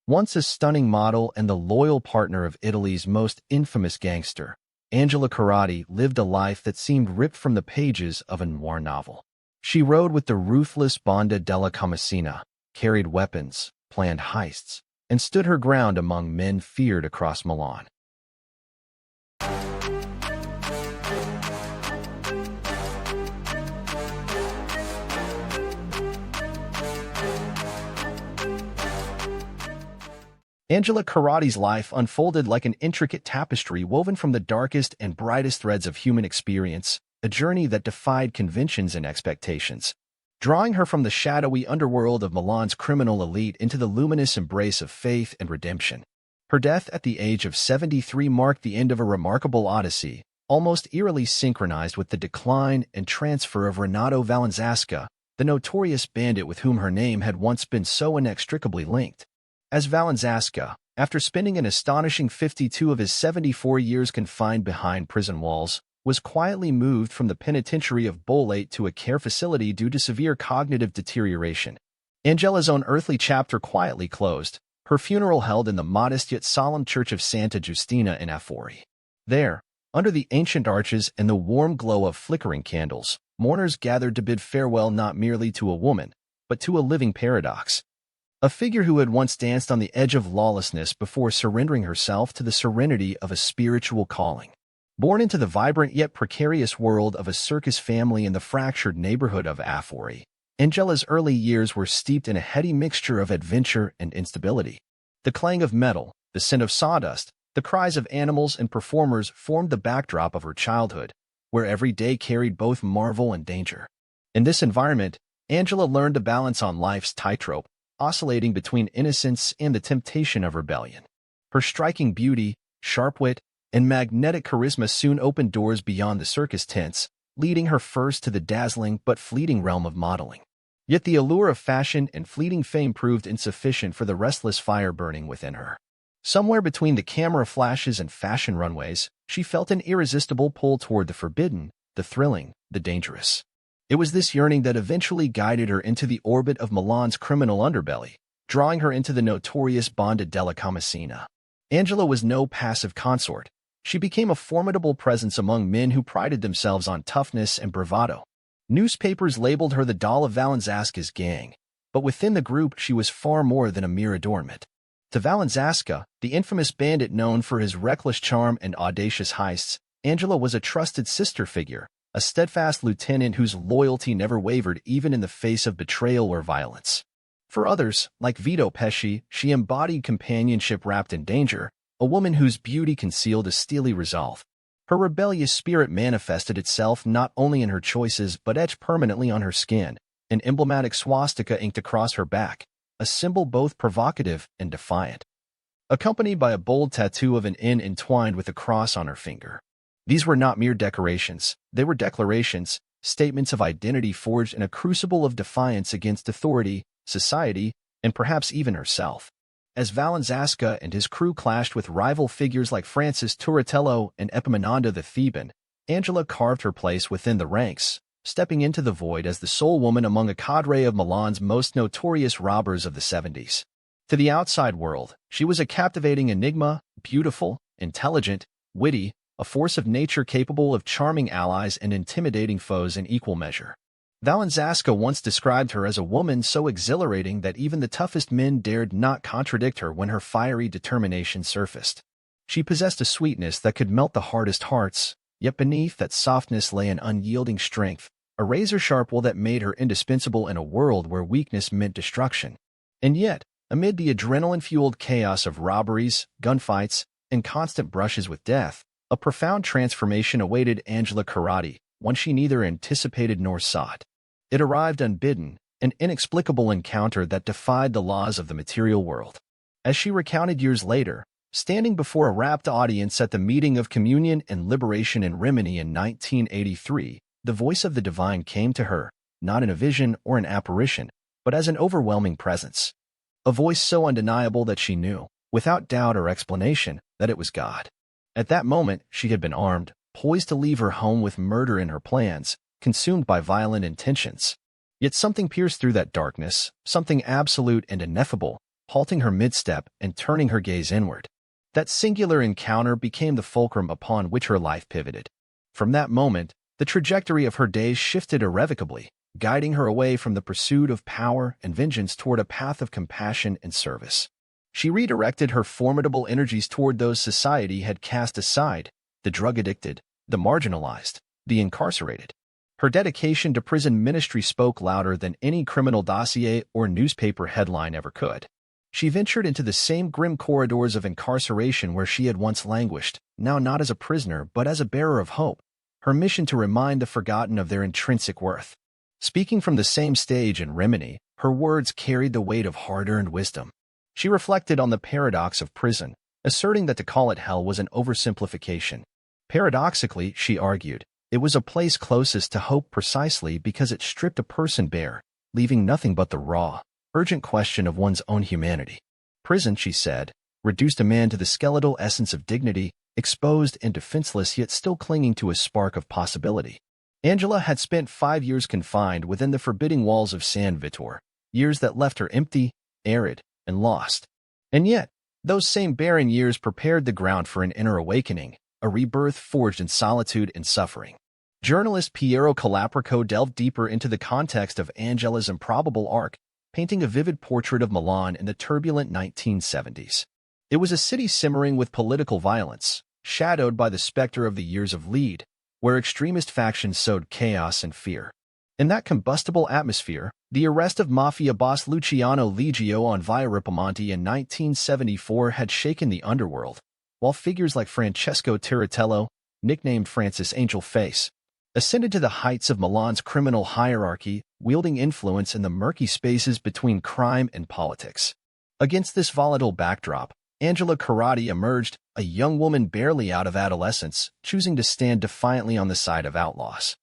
Once a stunning model and the loyal partner of Italy's most infamous gangster, Angela Corradi lived a life that seemed ripped from the pages of a noir novel. She rode with the ruthless bandit della Kamicina, carried weapons, planned heists, and stood her ground among men feared across Milan. Angela Corradi's life unfolded like an intricate tapestry woven from the darkest and brightest threads of human experience, a journey that defied conventions and expectations, drawing her from the shadowy underworld of Milan's criminal elite into the luminous embrace of faith and redemption. Her death at the age of 73 marked the end of a remarkable odyssey, almost eerily synchronized with the decline and transfer of Renato Vallanzasca, the notorious bandit with whom her name had once been so inextricably linked. As Valenzasa, after spending an astonishing 52 of his 74 years confined behind prison walls, was quietly moved from the penitentiary of Bolate to a care facility due to severe cognitive deterioration. Angela's own earthly chapter quietly closed, her funeral held in the modest yet solemn church of Santa Giustina in Affori. There, under the ancient arches and the warm glow of flickering candles, mourners gathered to bid farewell not merely to a woman, but to a living paradox. A figure who had once danced on the edge of lawlessness before surrendering herself to the serenity of a spiritual calling. Born into the vibrant yet precarious world of a circus family in the fractured neighborhood of Affori, Angela's early years were steeped in a heady mixture of adventure and instability. The clang of metal, the scent of sawdust, the cries of animals and performers formed the backdrop of her childhood, where every day carried both marvel and danger. In this environment, Angela learned to balance on life's tightrope, oscillating between innocence and the temptation of rebellion. Her striking beauty, sharp wit, and magnetic charisma soon opened doors beyond the circus tents, leading her first to the dazzling but fleeting realm of modeling. Yet the allure of fashion and fleeting fame proved insufficient for the restless fire burning within her. Somewhere between the camera flashes and fashion runways, she felt an irresistible pull toward the forbidden, the thrilling, the dangerous. It was this yearning that eventually guided her into the orbit of Milan's criminal underbelly, drawing her into the notorious bandit della Kamicina. Angela was no passive consort. She became a formidable presence among men who prided themselves on toughness and bravado. Newspapers labeled her the doll of Valenzasca's gang, but within the group she was far more than a mere adornment. To Valenzasca, the infamous bandit known for his reckless charm and audacious heists, Angela was a trusted sister figure, a steadfast lieutenant whose loyalty never wavered even in the face of betrayal or violence. For others, like Vito Pesci, she embodied companionship wrapped in danger, a woman whose beauty concealed a steely resolve. Her rebellious spirit manifested itself not only in her choices but etched permanently on her skin, an emblematic swastika inked across her back, a symbol both provocative and defiant, accompanied by a bold tattoo of an N entwined with a cross on her finger. These were not mere decorations, they were declarations, statements of identity forged in a crucible of defiance against authority, society, and perhaps even herself. As Valenzasca and his crew clashed with rival figures like Francis Turratello and Epaminonda the Theban, Angela carved her place within the ranks, stepping into the void as the sole woman among a cadre of Milan's most notorious robbers of the 70s. To the outside world, she was a captivating enigma, beautiful, intelligent, witty, a force of nature capable of charming allies and intimidating foes in equal measure. Valenzasca once described her as a woman so exhilarating that even the toughest men dared not contradict her when her fiery determination surfaced. She possessed a sweetness that could melt the hardest hearts, yet beneath that softness lay an unyielding strength, a razor-sharp will that made her indispensable in a world where weakness meant destruction. And yet, amid the adrenaline-fueled chaos of robberies, gunfights, and constant brushes with death, a profound transformation awaited Angela Corradi, one she neither anticipated nor sought. It arrived unbidden, an inexplicable encounter that defied the laws of the material world. As she recounted years later, standing before a rapt audience at the meeting of Communion and Liberation in Rimini in 1983, the voice of the divine came to her, not in a vision or an apparition, but as an overwhelming presence. A voice so undeniable that she knew, without doubt or explanation, that it was God. At that moment, she had been armed, poised to leave her home with murder in her plans, consumed by violent intentions. Yet something pierced through that darkness, something absolute and ineffable, halting her mid-step and turning her gaze inward. That singular encounter became the fulcrum upon which her life pivoted. From that moment, the trajectory of her days shifted irrevocably, guiding her away from the pursuit of power and vengeance toward a path of compassion and service. She redirected her formidable energies toward those society had cast aside: the drug-addicted, the marginalized, the incarcerated. Her dedication to prison ministry spoke louder than any criminal dossier or newspaper headline ever could. She ventured into the same grim corridors of incarceration where she had once languished, now not as a prisoner but as a bearer of hope, her mission to remind the forgotten of their intrinsic worth. Speaking from the same stage in Rimini, her words carried the weight of hard-earned wisdom. She reflected on the paradox of prison, asserting that to call it hell was an oversimplification. Paradoxically, she argued, it was a place closest to hope precisely because it stripped a person bare, leaving nothing but the raw, urgent question of one's own humanity. Prison, she said, reduced a man to the skeletal essence of dignity, exposed and defenseless yet still clinging to a spark of possibility. Angela had spent 5 years confined within the forbidding walls of San Vittore, years that left her empty, arid, and lost. And yet, those same barren years prepared the ground for an inner awakening, a rebirth forged in solitude and suffering. Journalist Piero Calaprico delved deeper into the context of Angela's improbable arc, painting a vivid portrait of Milan in the turbulent 1970s. It was a city simmering with political violence, shadowed by the specter of the years of Lead, where extremist factions sowed chaos and fear. In that combustible atmosphere, the arrest of mafia boss Luciano Liggio on Via Ripamonti in 1974 had shaken the underworld, while figures like Francesco Tiratello, nicknamed Francis Angel Face, ascended to the heights of Milan's criminal hierarchy, wielding influence in the murky spaces between crime and politics. Against this volatile backdrop, Angela Corradi emerged, a young woman barely out of adolescence, choosing to stand defiantly on the side of outlaws.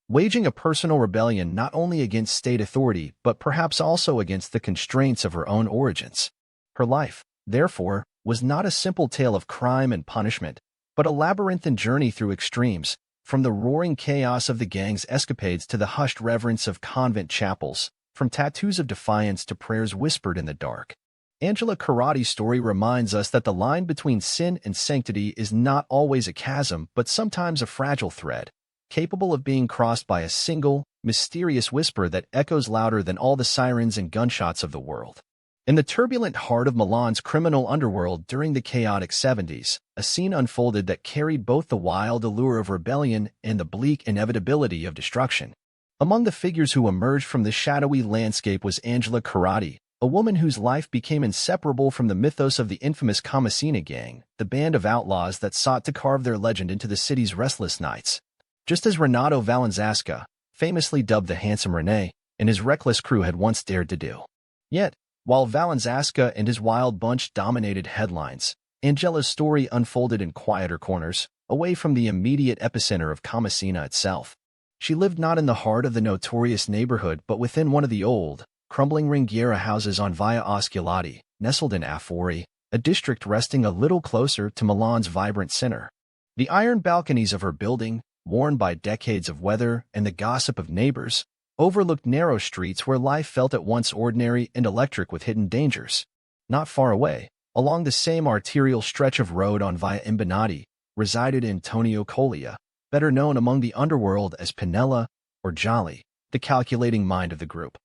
Waging a personal rebellion not only against state authority but perhaps also against the constraints of her own origins. Her life, therefore, was not a simple tale of crime and punishment, but a labyrinthine journey through extremes, from the roaring chaos of the gang's escapades to the hushed reverence of convent chapels, from tattoos of defiance to prayers whispered in the dark. Angela Corradi's story reminds us that the line between sin and sanctity is not always a chasm but sometimes a fragile thread, capable of being crossed by a single, mysterious whisper that echoes louder than all the sirens and gunshots of the world. In the turbulent heart of Milan's criminal underworld during the chaotic 70s, a scene unfolded that carried both the wild allure of rebellion and the bleak inevitability of destruction. Among the figures who emerged from the shadowy landscape was Angela Corradi, a woman whose life became inseparable from the mythos of the infamous Kamicina gang, the band of outlaws that sought to carve their legend into the city's restless nights. Just as Renato Vallanzasca, famously dubbed the Handsome René, and his reckless crew had once dared to do. Yet, while Valenzasa and his wild bunch dominated headlines, Angela's story unfolded in quieter corners, away from the immediate epicenter of Kamicina itself. She lived not in the heart of the notorious neighborhood but within one of the old, crumbling ringhiera houses on Via Osculati, nestled in Affori, a district resting a little closer to Milan's vibrant center. The iron balconies of her building, worn by decades of weather and the gossip of neighbors, overlooked narrow streets where life felt at once ordinary and electric with hidden dangers. Not far away, along the same arterial stretch of road on Via Imbinati, resided Antonio Collia, better known among the underworld as Pinella or Jolly, the calculating mind of the group.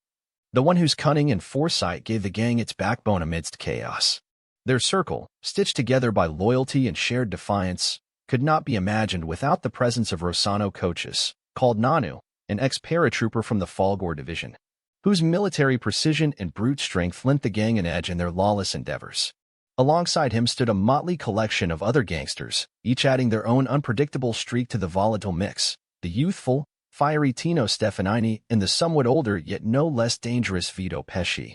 The one whose cunning and foresight gave the gang its backbone amidst chaos. Their circle, stitched together by loyalty and shared defiance, could not be imagined without the presence of Rossano Coaches, called Nanu, an ex-paratrooper from the Falgore division, whose military precision and brute strength lent the gang an edge in their lawless endeavors. Alongside him stood a motley collection of other gangsters, each adding their own unpredictable streak to the volatile mix: the youthful, fiery Tino Stefanini and the somewhat older yet no less dangerous Vito Pesci,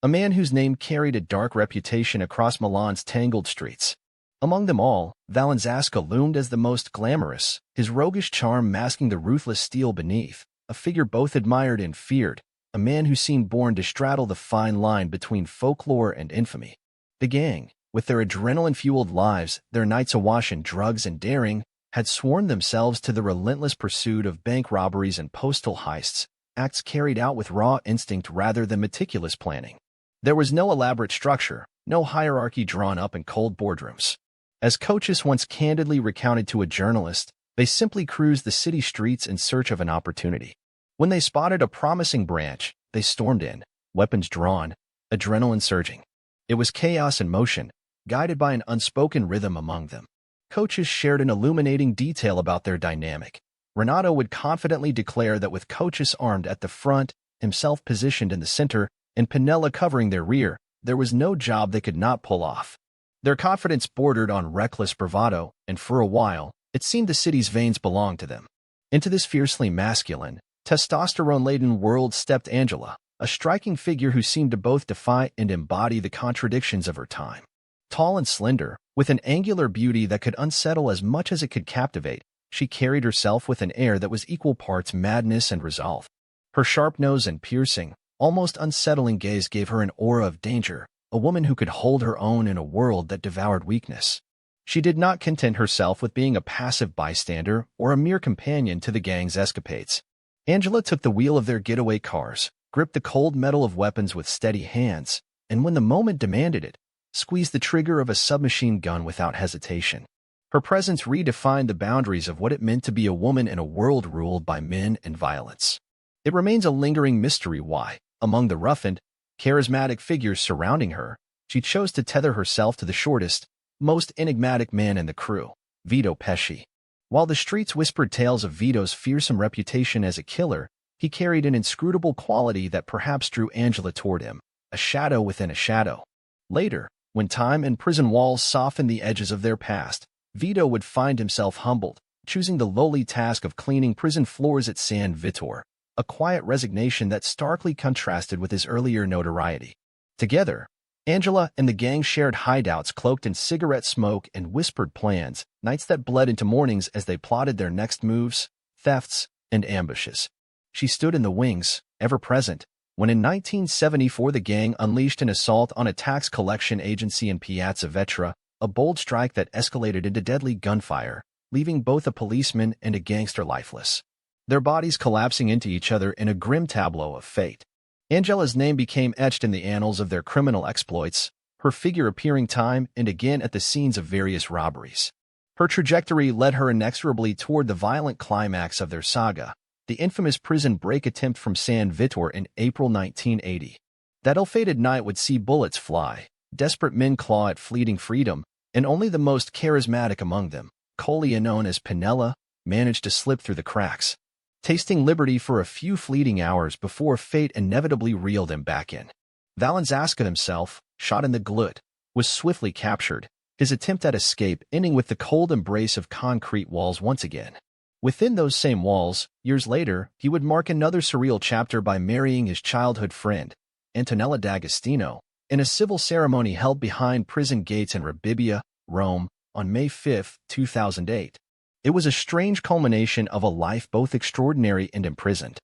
a man whose name carried a dark reputation across Milan's tangled streets. Among them all, Valenzasca loomed as the most glamorous, his roguish charm masking the ruthless steel beneath, a figure both admired and feared, a man who seemed born to straddle the fine line between folklore and infamy. The gang, with their adrenaline-fueled lives, their nights awash in drugs and daring, had sworn themselves to the relentless pursuit of bank robberies and postal heists, acts carried out with raw instinct rather than meticulous planning. There was no elaborate structure, no hierarchy drawn up in cold boardrooms. As Coaches once candidly recounted to a journalist, they simply cruised the city streets in search of an opportunity. When they spotted a promising branch, they stormed in, weapons drawn, adrenaline surging. It was chaos in motion, guided by an unspoken rhythm among them. Coaches shared an illuminating detail about their dynamic. Renato would confidently declare that with Coaches armed at the front, himself positioned in the center, and Pinella covering their rear, there was no job they could not pull off. Their confidence bordered on reckless bravado, and for a while, it seemed the city's veins belonged to them. Into this fiercely masculine, testosterone-laden world stepped Angela, a striking figure who seemed to both defy and embody the contradictions of her time. Tall and slender, with an angular beauty that could unsettle as much as it could captivate, she carried herself with an air that was equal parts madness and resolve. Her sharp nose and piercing, almost unsettling gaze gave her an aura of danger, a woman who could hold her own in a world that devoured weakness. She did not content herself with being a passive bystander or a mere companion to the gang's escapades. Angela took the wheel of their getaway cars, gripped the cold metal of weapons with steady hands, and when the moment demanded it, squeezed the trigger of a submachine gun without hesitation. Her presence redefined the boundaries of what it meant to be a woman in a world ruled by men and violence. It remains a lingering mystery why, among the roughened, charismatic figures surrounding her, she chose to tether herself to the shortest, most enigmatic man in the crew, Vito Pesci. While the streets whispered tales of Vito's fearsome reputation as a killer, he carried an inscrutable quality that perhaps drew Angela toward him, a shadow within a shadow. Later, when time and prison walls softened the edges of their past, Vito would find himself humbled, choosing the lowly task of cleaning prison floors at San Vittore, a quiet resignation that starkly contrasted with his earlier notoriety. Together, Angela and the gang shared hideouts cloaked in cigarette smoke and whispered plans, nights that bled into mornings as they plotted their next moves, thefts, and ambushes. She stood in the wings, ever present, when in 1974 the gang unleashed an assault on a tax collection agency in Piazza Vetra, a bold strike that escalated into deadly gunfire, leaving both a policeman and a gangster lifeless, their bodies collapsing into each other in a grim tableau of fate. Angela's name became etched in the annals of their criminal exploits, her figure appearing time and again at the scenes of various robberies. Her trajectory led her inexorably toward the violent climax of their saga, the infamous prison break attempt from San Vittore in April 1980. That ill-fated night would see bullets fly, desperate men claw at fleeting freedom, and only the most charismatic among them, Collier known as Pinella, managed to slip through the cracks, tasting liberty for a few fleeting hours before fate inevitably reeled him back in. Valenzasca himself, shot in the glut, was swiftly captured, his attempt at escape ending with the cold embrace of concrete walls once again. Within those same walls, years later, he would mark another surreal chapter by marrying his childhood friend, Antonella D'Agostino, in a civil ceremony held behind prison gates in Rebibbia, Rome, on May 5, 2008. It was a strange culmination of a life both extraordinary and imprisoned.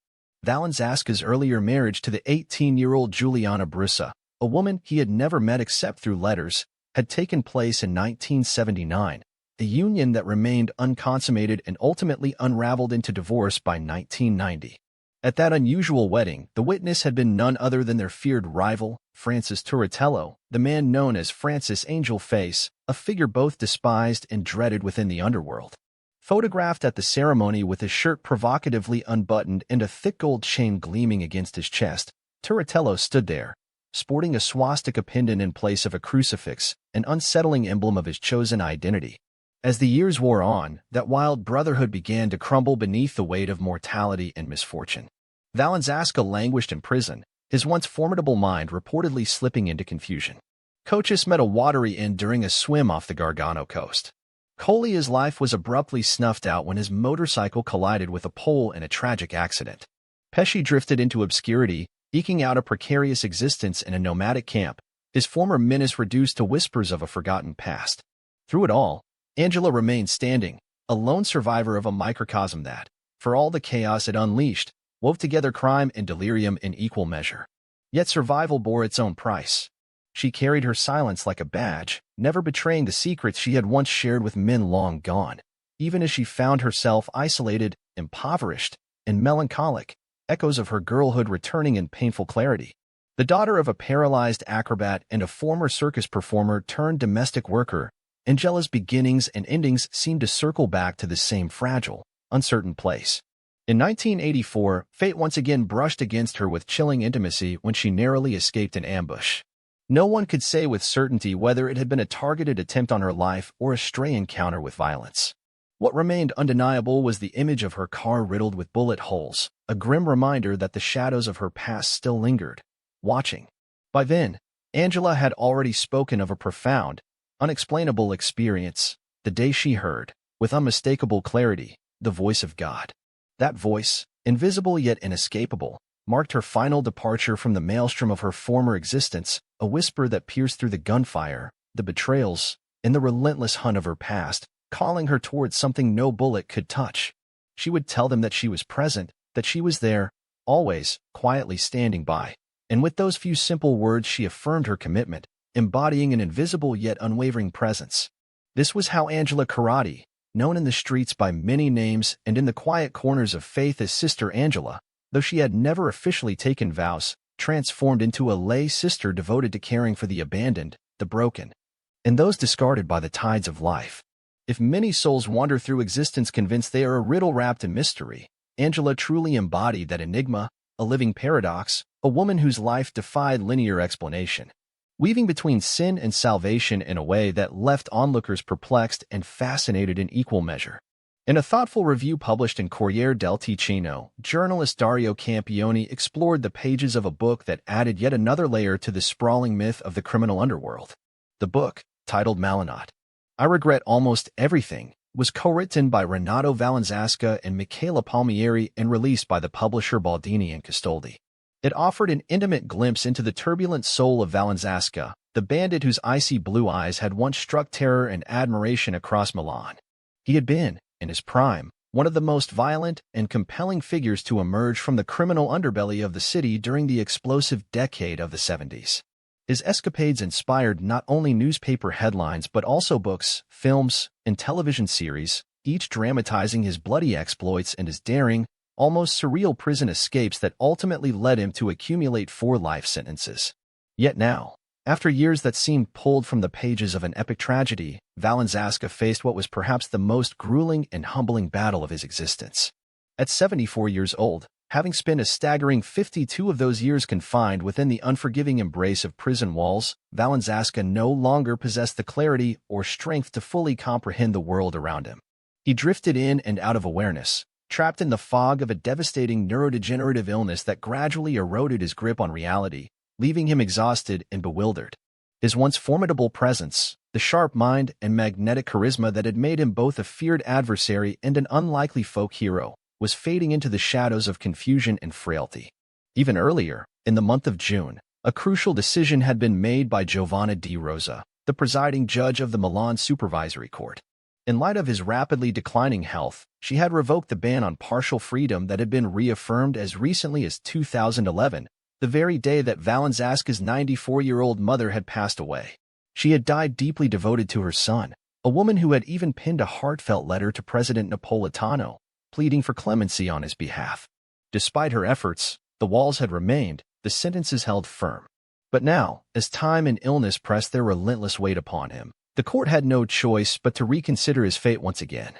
Valenzasca's earlier marriage to the 18-year-old Giuliana Brussa, a woman he had never met except through letters, had taken place in 1979, a union that remained unconsummated and ultimately unraveled into divorce by 1990. At that unusual wedding, the witness had been none other than their feared rival, Francis Turratello, the man known as Francis Angel Face, a figure both despised and dreaded within the underworld. Photographed at the ceremony with his shirt provocatively unbuttoned and a thick gold chain gleaming against his chest, Turratello stood there, sporting a swastika pendant in place of a crucifix, an unsettling emblem of his chosen identity. As the years wore on, that wild brotherhood began to crumble beneath the weight of mortality and misfortune. Valenzasca languished in prison, his once formidable mind reportedly slipping into confusion. Coaches met a watery end during a swim off the Gargano coast. Collier's life was abruptly snuffed out when his motorcycle collided with a pole in a tragic accident. Pesci drifted into obscurity, eking out a precarious existence in a nomadic camp, his former menace reduced to whispers of a forgotten past. Through it all, Angela remained standing, a lone survivor of a microcosm that, for all the chaos it unleashed, wove together crime and delirium in equal measure. Yet survival bore its own price. She carried her silence like a badge, never betraying the secrets she had once shared with men long gone, even as she found herself isolated, impoverished, and melancholic, echoes of her girlhood returning in painful clarity. The daughter of a paralyzed acrobat and a former circus performer turned domestic worker, Angela's beginnings and endings seemed to circle back to the same fragile, uncertain place. In 1984, fate once again brushed against her with chilling intimacy when she narrowly escaped an ambush. No one could say with certainty whether it had been a targeted attempt on her life or a stray encounter with violence. What remained undeniable was the image of her car riddled with bullet holes, a grim reminder that the shadows of her past still lingered, watching. By then, Angela had already spoken of a profound, unexplainable experience, the day she heard, with unmistakable clarity, the voice of God. That voice, invisible yet inescapable, marked her final departure from the maelstrom of her former existence, a whisper that pierced through the gunfire, the betrayals, and the relentless hunt of her past, calling her towards something no bullet could touch. She would tell them that she was present, that she was there, always, quietly standing by. And with those few simple words she affirmed her commitment, embodying an invisible yet unwavering presence. This was how Angela Corradi, known in the streets by many names and in the quiet corners of faith as Sister Angela, though she had never officially taken vows, transformed into a lay sister devoted to caring for the abandoned, the broken, and those discarded by the tides of life. If many souls wander through existence convinced they are a riddle wrapped in mystery, Angela truly embodied that enigma, a living paradox, a woman whose life defied linear explanation, weaving between sin and salvation in a way that left onlookers perplexed and fascinated in equal measure. In a thoughtful review published in Corriere del Ticino, journalist Dario Campioni explored the pages of a book that added yet another layer to the sprawling myth of the criminal underworld. The book, titled Malinot, I Regret Almost Everything, was co-written by Renato Vallanzasca and Michela Palmieri and released by the publisher Baldini and Castoldi. It offered an intimate glimpse into the turbulent soul of Valenzasa, the bandit whose icy blue eyes had once struck terror and admiration across Milan. He had been, in his prime, one of the most violent and compelling figures to emerge from the criminal underbelly of the city during the explosive decade of the 70s. His escapades inspired not only newspaper headlines but also books, films, and television series, each dramatizing his bloody exploits and his daring, almost surreal prison escapes that ultimately led him to accumulate 4 life sentences. Yet now, after years that seemed pulled from the pages of an epic tragedy, Valenzasa faced what was perhaps the most grueling and humbling battle of his existence. At 74 years old, having spent a staggering 52 of those years confined within the unforgiving embrace of prison walls, Valenzasa no longer possessed the clarity or strength to fully comprehend the world around him. He drifted in and out of awareness, trapped in the fog of a devastating neurodegenerative illness that gradually eroded his grip on reality, leaving him exhausted and bewildered. His once formidable presence, the sharp mind and magnetic charisma that had made him both a feared adversary and an unlikely folk hero, was fading into the shadows of confusion and frailty. Even earlier, in the month of June, a crucial decision had been made by Giovanna Di Rosa, the presiding judge of the Milan Supervisory Court. In light of his rapidly declining health, she had revoked the ban on partial freedom that had been reaffirmed as recently as 2011, the very day that Valenzasa's 94-year-old mother had passed away. She had died deeply devoted to her son, a woman who had even penned a heartfelt letter to President Napolitano, pleading for clemency on his behalf. Despite her efforts, the walls had remained, the sentences held firm. But now, as time and illness pressed their relentless weight upon him, the court had no choice but to reconsider his fate once again.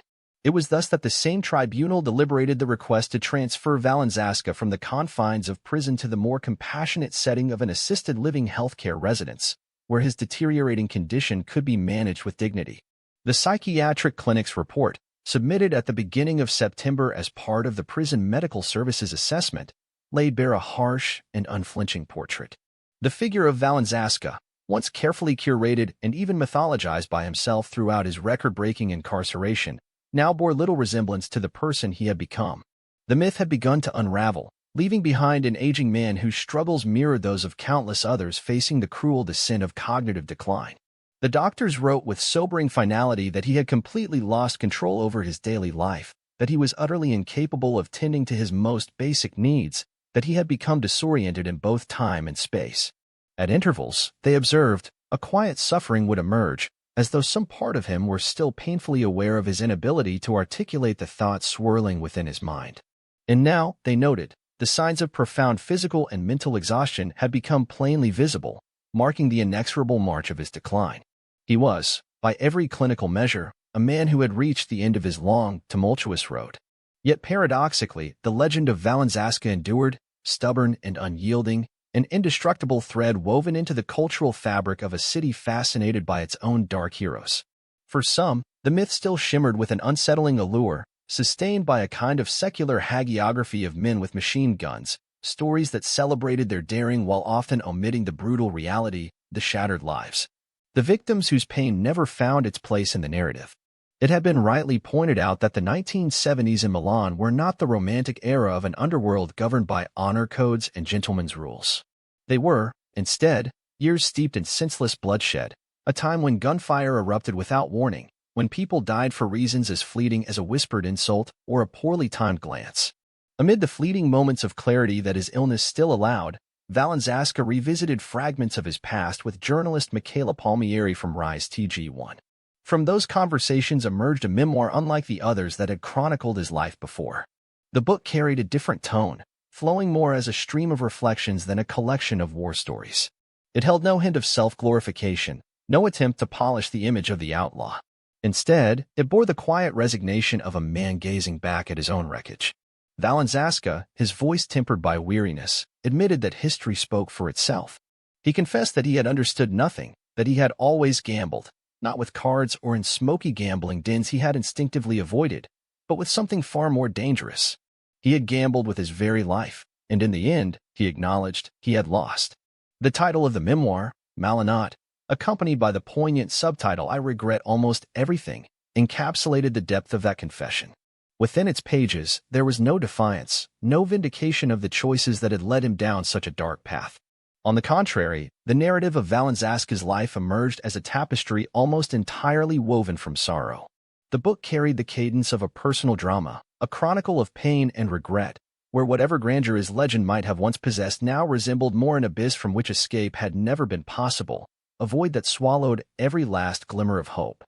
It was thus that the same tribunal deliberated the request to transfer Valenzasa from the confines of prison to the more compassionate setting of an assisted living healthcare residence, where his deteriorating condition could be managed with dignity. The psychiatric clinic's report, submitted at the beginning of September as part of the Prison Medical Services assessment, laid bare a harsh and unflinching portrait. The figure of Valenzasa, once carefully curated and even mythologized by himself throughout his record-breaking incarceration, now bore little resemblance to the person he had become. The myth had begun to unravel, leaving behind an aging man whose struggles mirrored those of countless others facing the cruel descent of cognitive decline. The doctors wrote with sobering finality that he had completely lost control over his daily life, that he was utterly incapable of tending to his most basic needs, that he had become disoriented in both time and space. At intervals, they observed, a quiet suffering would emerge, as though some part of him were still painfully aware of his inability to articulate the thoughts swirling within his mind. And now, they noted, The signs of profound physical and mental exhaustion had become plainly visible, marking the inexorable march of his decline. He was, by every clinical measure, a man who had reached the end of his long, tumultuous road. Yet paradoxically, the legend of Valenzasca endured, stubborn and unyielding, an indestructible thread woven into the cultural fabric of a city fascinated by its own dark heroes. For some, the myth still shimmered with an unsettling allure, sustained by a kind of secular hagiography of men with machine guns, stories that celebrated their daring while often omitting the brutal reality, the shattered lives. The victims whose pain never found its place in the narrative. It had been rightly pointed out that the 1970s in Milan were not the romantic era of an underworld governed by honor codes and gentlemen's rules. They were, instead, years steeped in senseless bloodshed, a time when gunfire erupted without warning, when people died for reasons as fleeting as a whispered insult or a poorly timed glance. Amid the fleeting moments of clarity that his illness still allowed, Valenzasca revisited fragments of his past with journalist Michela Palmieri from Rise TG1. From those conversations emerged a memoir unlike the others that had chronicled his life before. The book carried a different tone, flowing more as a stream of reflections than a collection of war stories. It held no hint of self-glorification, no attempt to polish the image of the outlaw. Instead, it bore the quiet resignation of a man gazing back at his own wreckage. Valenzasca, his voice tempered by weariness, admitted that history spoke for itself. He confessed that he had understood nothing, that he had always gambled, not with cards or in smoky gambling dens he had instinctively avoided, but with something far more dangerous. He had gambled with his very life, and in the end, he acknowledged, he had lost. The title of the memoir, Malinot, accompanied by the poignant subtitle I Regret Almost Everything, encapsulated the depth of that confession. Within its pages, there was no defiance, no vindication of the choices that had led him down such a dark path. On the contrary, the narrative of Valenzasca's life emerged as a tapestry almost entirely woven from sorrow. The book carried the cadence of a personal drama, a chronicle of pain and regret, where whatever grandeur his legend might have once possessed now resembled more an abyss from which escape had never been possible, a void that swallowed every last glimmer of hope.